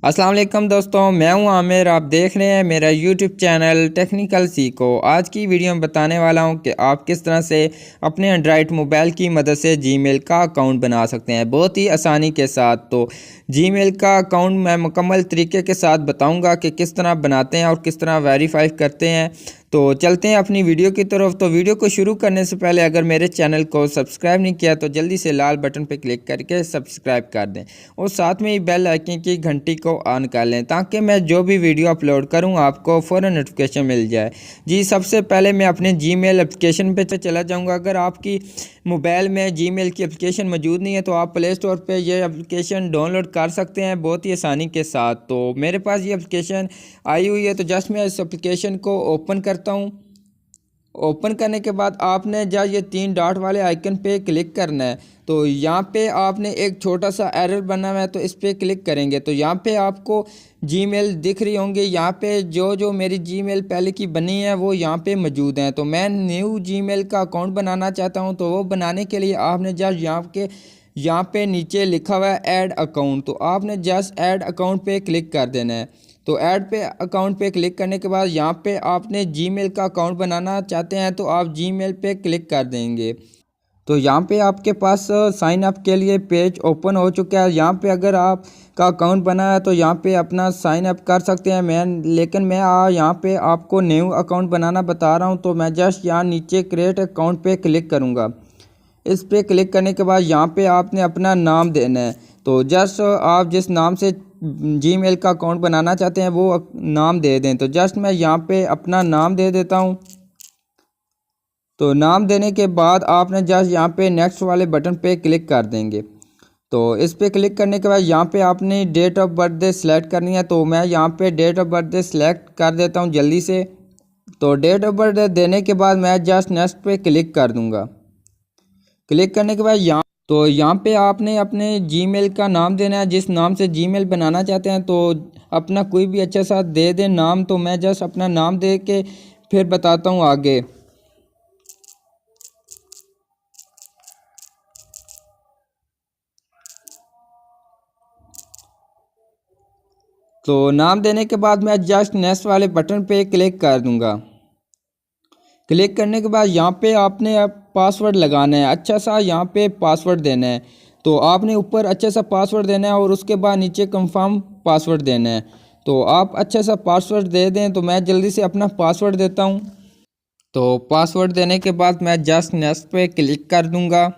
अस्सलाम वालेकुम दोस्तों, मैं हूं आमिर। आप देख रहे हैं मेरा यूट्यूब चैनल टेक्निकल सीखो। आज की वीडियो में बताने वाला हूं कि आप किस तरह से अपने एंड्रॉयड मोबाइल की मदद से जीमेल का अकाउंट बना सकते हैं बहुत ही आसानी के साथ। तो जीमेल का अकाउंट मैं मुकम्मल तरीके के साथ बताऊंगा कि किस तरह बनाते हैं और किस तरह वेरीफाई करते हैं। तो चलते हैं अपनी वीडियो की तरफ। तो वीडियो को शुरू करने से पहले अगर मेरे चैनल को सब्सक्राइब नहीं किया तो जल्दी से लाल बटन पर क्लिक करके सब्सक्राइब कर दें और साथ में ही बेल आइकन की घंटी को ऑन कर लें ताकि मैं जो भी वीडियो अपलोड करूं आपको फ़ौरन नोटिफिकेशन मिल जाए। जी, सबसे पहले मैं अपने जीमेल एप्लीकेशन पे चला जाऊंगा। अगर आपकी मोबाइल में जीमेल की एप्लीकेशन मौजूद नहीं है तो आप प्ले स्टोर पे ये एप्लीकेशन डाउनलोड कर सकते हैं बहुत ही आसानी के साथ। तो मेरे पास ये एप्लीकेशन आई हुई है, तो जस्ट मैं इस एप्लीकेशन को ओपन करता हूँ। ओपन करने के बाद आपने जब ये 3 डॉट वाले आइकन पे क्लिक करना है तो यहाँ पे आपने एक छोटा सा एरर बना हुआ है, तो इस पर क्लिक करेंगे तो यहाँ पे आपको जीमेल दिख रही होंगी। यहाँ पे जो जो मेरी जीमेल पहले की बनी है वो यहाँ पे मौजूद हैं। तो मैं न्यू जीमेल का अकाउंट बनाना चाहता हूँ, तो वो बनाने के लिए आपने जस्ट यहाँ पे नीचे लिखा हुआ है ऐड अकाउंट, तो आपने जस्ट ऐड अकाउंट पे क्लिक कर देना है। तो ऐड पे अकाउंट पे क्लिक करने के बाद यहाँ पे आपने जीमेल का अकाउंट बनाना चाहते हैं तो आप जीमेल पे क्लिक कर देंगे। तो यहाँ पे आपके पास साइन अप के लिए पेज ओपन हो चुका है। यहाँ पे अगर आप का अकाउंट बना है तो यहाँ पे अपना साइन अप कर सकते हैं। लेकिन मैं यहाँ पे आपको न्यू अकाउंट बनाना बता रहा हूँ, तो मैं जस्ट यहाँ नीचे क्रिएट अकाउंट पे क्लिक करूँगा। इस पे क्लिक करने के बाद यहाँ पे आपने अपना नाम देना है। तो जस्ट आप जिस नाम से जीमेल का अकाउंट बनाना चाहते हैं वो नाम दे दें। तो जस्ट मैं यहाँ पे अपना नाम दे देता हूँ। तो नाम देने के बाद आपने जस्ट यहाँ पे नेक्स्ट वाले बटन पे क्लिक कर देंगे। तो इस पे क्लिक करने के बाद यहाँ पे आपने डेट ऑफ बर्थडे सेलेक्ट करनी है, तो मैं यहाँ पे डेट ऑफ बर्थडे सेलेक्ट कर देता हूँ जल्दी से। तो डेट ऑफ बर्थडे देने के बाद मैं जस्ट नेक्स्ट पे क्लिक कर दूँगा। क्लिक करने के बाद यहाँ पे आपने अपने जीमेल का नाम देना है जिस नाम से जीमेल बनाना चाहते हैं। तो अपना कोई भी अच्छा सा दे दें नाम। तो मैं जस्ट अपना नाम दे के फिर बताता हूँ आगे। तो नाम देने के बाद मैं जस्ट नेक्स्ट वाले बटन पे क्लिक कर दूँगा। क्लिक करने के बाद यहाँ पे आपने अब पासवर्ड लगाना है, अच्छा सा यहाँ पे पासवर्ड देना है। तो आपने ऊपर अच्छा सा पासवर्ड देना है और उसके बाद नीचे कंफर्म पासवर्ड देना है। तो आप अच्छा सा पासवर्ड दे दें। तो मैं जल्दी से अपना पासवर्ड देता हूँ। तो पासवर्ड देने के बाद मैं जस्ट नेक्स्ट पे क्लिक कर दूँगा।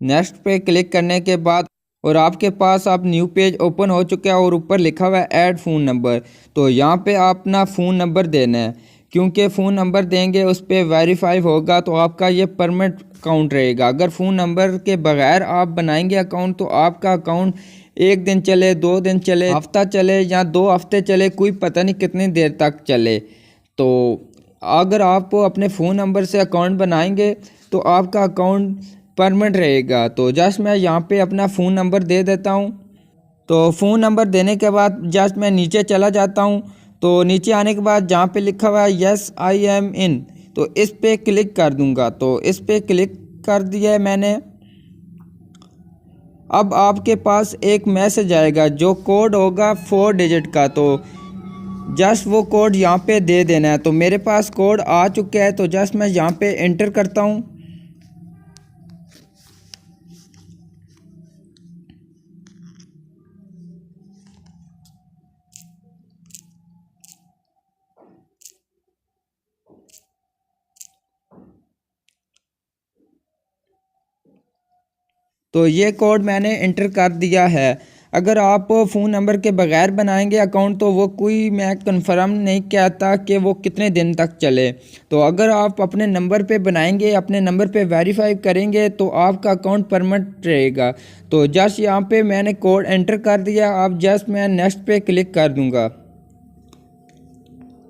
नेक्स्ट पे क्लिक करने के बाद और आपके पास आप न्यू पेज ओपन हो चुका है और ऊपर लिखा हुआ है ऐड फ़ोन नंबर। तो यहाँ पे आप अपना फ़ोन नंबर देना है, क्योंकि फ़ोन नंबर देंगे उस पर वेरीफाई होगा तो आपका ये परमानेंट अकाउंट रहेगा। अगर फ़ोन नंबर के बगैर आप बनाएंगे अकाउंट तो आपका अकाउंट 1 दिन चले, 2 दिन चले, हफ्ता चले या 2 हफ्ते चले, कोई पता नहीं कितनी देर तक चले। तो अगर आप अपने फ़ोन नंबर से अकाउंट बनाएंगे तो आपका अकाउंट परमानेंट रहेगा। तो जस्ट मैं यहाँ पे अपना फ़ोन नंबर दे देता हूँ। तो फ़ोन नंबर देने के बाद जस्ट मैं नीचे चला जाता हूँ। तो नीचे आने के बाद जहाँ पे लिखा हुआ है यस आई एम इन, तो इस पे क्लिक कर दूँगा। तो इस पे क्लिक कर दिया है मैंने। अब आपके पास एक मैसेज आएगा जो कोड होगा 4 डिजिट का। तो जस्ट वो कोड यहाँ पे दे देना है। तो मेरे पास कोड आ चुका है, तो जस्ट मैं यहाँ पे एंटर करता हूँ। तो ये कोड मैंने इंटर कर दिया है। अगर आप फ़ोन नंबर के बगैर बनाएंगे अकाउंट तो वो कोई मैं कंफर्म नहीं कहता कि वो कितने दिन तक चले। तो अगर आप अपने नंबर पे बनाएंगे, अपने नंबर पे वेरीफाई करेंगे तो आपका अकाउंट परमानेंट रहेगा। तो जस्ट यहाँ पे मैंने कोड एंटर कर दिया। अब जस्ट मैं नेक्स्ट पे क्लिक कर दूँगा।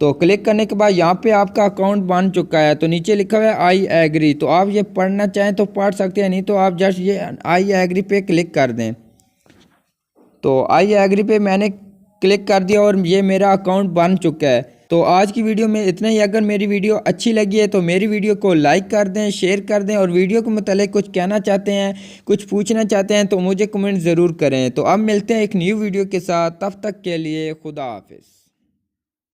तो क्लिक करने के बाद यहाँ पे आपका अकाउंट बन चुका है। तो नीचे लिखा हुआ है आई एग्री, तो आप ये पढ़ना चाहें तो पढ़ सकते हैं, नहीं तो आप जस्ट ये आई एग्री पे क्लिक कर दें। तो आई एग्री पे मैंने क्लिक कर दिया और ये मेरा अकाउंट बन चुका है। तो आज की वीडियो में इतना ही। अगर मेरी वीडियो अच्छी लगी है तो मेरी वीडियो को लाइक कर दें, शेयर कर दें, और वीडियो के मतलब कुछ कहना चाहते हैं, कुछ पूछना चाहते हैं तो मुझे कमेंट ज़रूर करें। तो अब मिलते हैं एक न्यू वीडियो के साथ, तब तक के लिए खुदा हाफिज़।